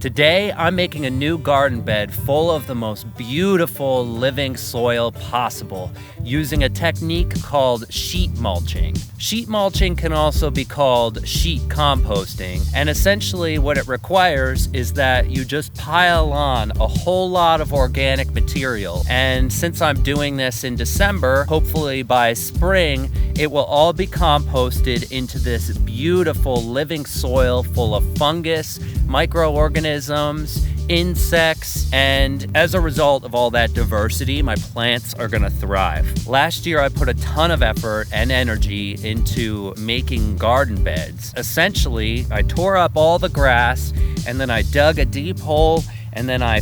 Today, I'm making a new garden bed full of the most beautiful living soil possible using a technique called sheet mulching. Sheet mulching can also be called sheet composting, and essentially what it requires is that you just pile on a whole lot of organic material. And since I'm doing this in December, hopefully by spring, it will all be composted into this beautiful living soil full of fungus, microorganisms, insects, and as a result of all that diversity, my plants are gonna thrive. Last year, I put a ton of effort and energy into making garden beds. Essentially, I tore up all the grass, and then I dug a deep hole, and then I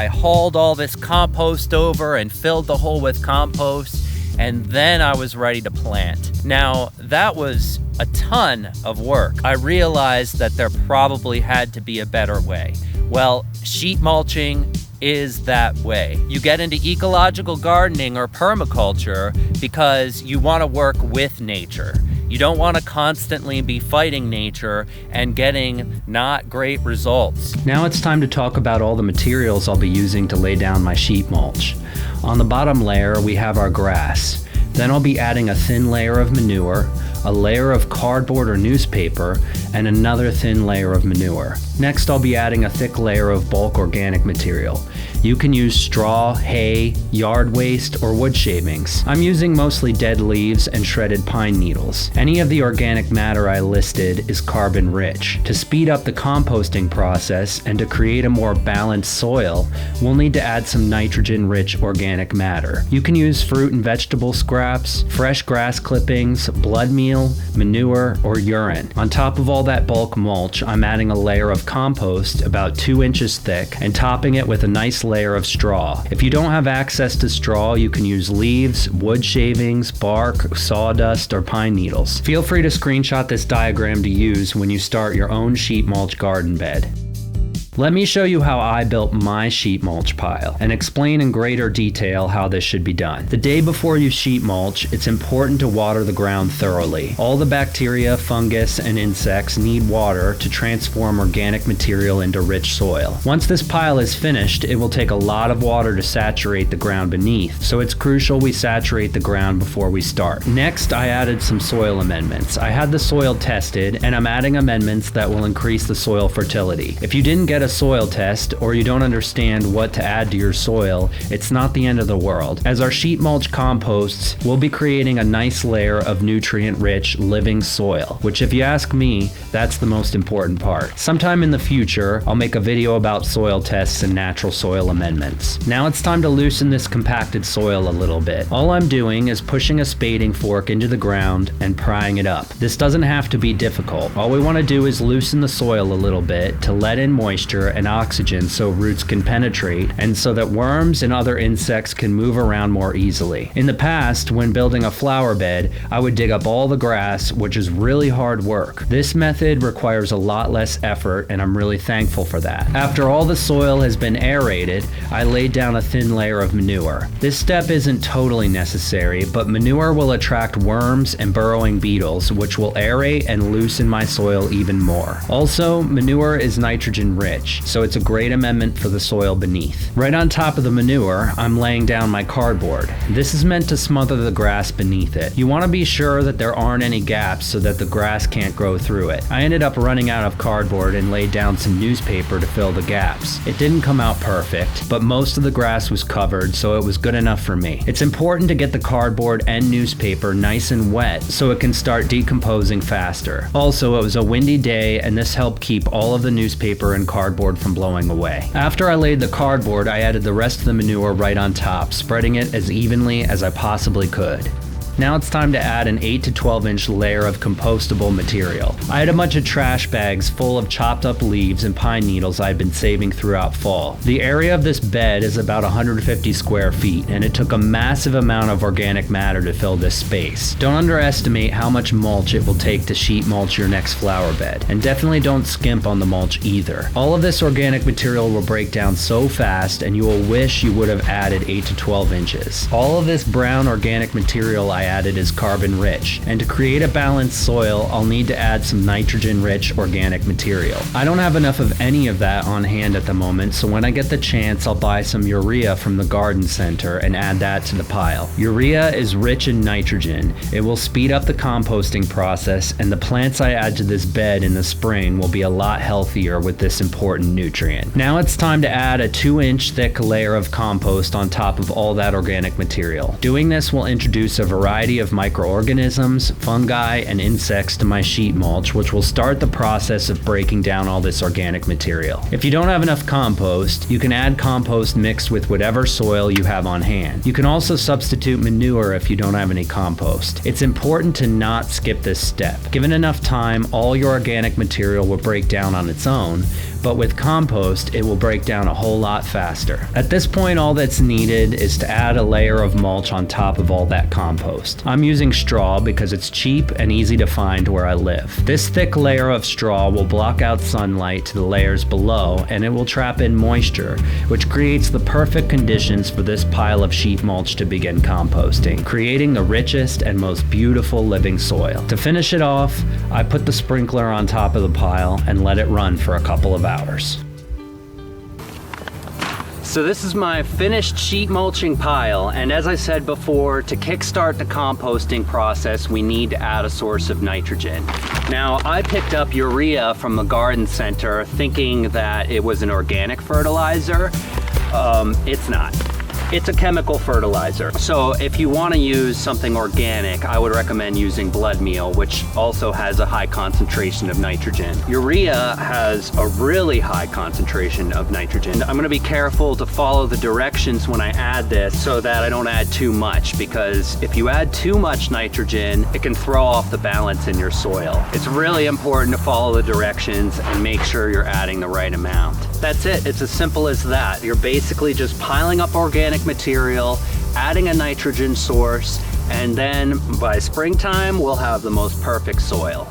hauled all this compost over and filled the hole with compost, and then I was ready to plant. Now, that was a ton of work. I realized that there probably had to be a better way. Well, sheet mulching is that way. You get into ecological gardening or permaculture because you want to work with nature. You don't want to constantly be fighting nature and getting not great results. Now it's time to talk about all the materials I'll be using to lay down my sheet mulch. On the bottom layer, we have our grass. Then I'll be adding a thin layer of manure, a layer of cardboard or newspaper, and another thin layer of manure. Next, I'll be adding a thick layer of bulk organic material. You can use straw, hay, yard waste, or wood shavings. I'm using mostly dead leaves and shredded pine needles. Any of the organic matter I listed is carbon rich. To speed up the composting process and to create a more balanced soil, we'll need to add some nitrogen-rich organic matter. You can use fruit and vegetable scraps, fresh grass clippings, blood meal, manure, or urine. On top of all that bulk mulch, I'm adding a layer of compost about 2 inches thick and topping it with a nice layer of straw. If you don't have access to straw, you can use leaves, wood shavings, bark, sawdust, or pine needles. Feel free to screenshot this diagram to use when you start your own sheet mulch garden bed. Let me show you how I built my sheet mulch pile and explain in greater detail how this should be done. The day before you sheet mulch, it's important to water the ground thoroughly. All the bacteria, fungus, and insects need water to transform organic material into rich soil. Once this pile is finished, it will take a lot of water to saturate the ground beneath, so it's crucial we saturate the ground before we start. Next, I added some soil amendments. I had the soil tested, and I'm adding amendments that will increase the soil fertility. If you didn't get a soil test or you don't understand what to add to your soil, it's not the end of the world. As our sheet mulch composts, we'll be creating a nice layer of nutrient-rich living soil, which if you ask me, that's the most important part. Sometime in the future, I'll make a video about soil tests and natural soil amendments. Now it's time to loosen this compacted soil a little bit. All I'm doing is pushing a spading fork into the ground and prying it up. This doesn't have to be difficult. All we want to do is loosen the soil a little bit to let in moisture and oxygen so roots can penetrate and so that worms and other insects can move around more easily. In the past, when building a flower bed, I would dig up all the grass, which is really hard work. This method requires a lot less effort, and I'm really thankful for that. After all the soil has been aerated, I laid down a thin layer of manure. This step isn't totally necessary, but manure will attract worms and burrowing beetles, which will aerate and loosen my soil even more. Also, manure is nitrogen rich, so it's a great amendment for the soil beneath. Right on top of the manure, I'm laying down my cardboard. This is meant to smother the grass beneath it. You want to be sure that there aren't any gaps so that the grass can't grow through it. I ended up running out of cardboard and laid down some newspaper to fill the gaps. It didn't come out perfect, but most of the grass was covered, so it was good enough for me. It's important to get the cardboard and newspaper nice and wet so it can start decomposing faster. Also, it was a windy day, and this helped keep all of the newspaper and cardboard from blowing away. After I laid the cardboard, I added the rest of the manure right on top, spreading it as evenly as I possibly could. Now it's time to add an 8 to 12 inch layer of compostable material. I had a bunch of trash bags full of chopped up leaves and pine needles I'd been saving throughout fall. The area of this bed is about 150 square feet, and it took a massive amount of organic matter to fill this space. Don't underestimate how much mulch it will take to sheet mulch your next flower bed, and definitely don't skimp on the mulch either. All of this organic material will break down so fast, and you will wish you would have added 8 to 12 inches. All of this brown organic material I I added is carbon rich, and to create a balanced soil, I'll need to add some nitrogen rich organic material. I don't have enough of any of that on hand at the moment, so when I get the chance, I'll buy some urea from the garden center and add that to the pile. Urea is rich in nitrogen. It will speed up the composting process, and the plants I add to this bed in the spring will be a lot healthier with this important nutrient. Now it's time to add a 2-inch thick layer of compost on top of all that organic material. Doing this will introduce a variety of microorganisms, fungi, and insects to my sheet mulch, which will start the process of breaking down all this organic material. If you don't have enough compost, you can add compost mixed with whatever soil you have on hand. You can also substitute manure if you don't have any compost. It's important to not skip this step. Given enough time, all your organic material will break down on its own, but with compost, it will break down a whole lot faster. At this point, all that's needed is to add a layer of mulch on top of all that compost. I'm using straw because it's cheap and easy to find where I live. This thick layer of straw will block out sunlight to the layers below, and it will trap in moisture, which creates the perfect conditions for this pile of sheet mulch to begin composting, creating the richest and most beautiful living soil. To finish it off, I put the sprinkler on top of the pile and let it run for a couple of hours. So this is my finished sheet mulching pile, and as I said before, to kickstart the composting process, we need to add a source of nitrogen. Now, I picked up urea from the garden center thinking that it was an organic fertilizer. It's not. It's a chemical fertilizer. So if you want to use something organic, I would recommend using blood meal, which also has a high concentration of nitrogen. Urea has a really high concentration of nitrogen. I'm going to be careful to follow the directions when I add this so that I don't add too much, because if you add too much nitrogen, it can throw off the balance in your soil. It's really important to follow the directions and make sure you're adding the right amount. That's it. It's as simple as that. You're basically just piling up organic material, adding a nitrogen source, and then by springtime, we'll have the most perfect soil.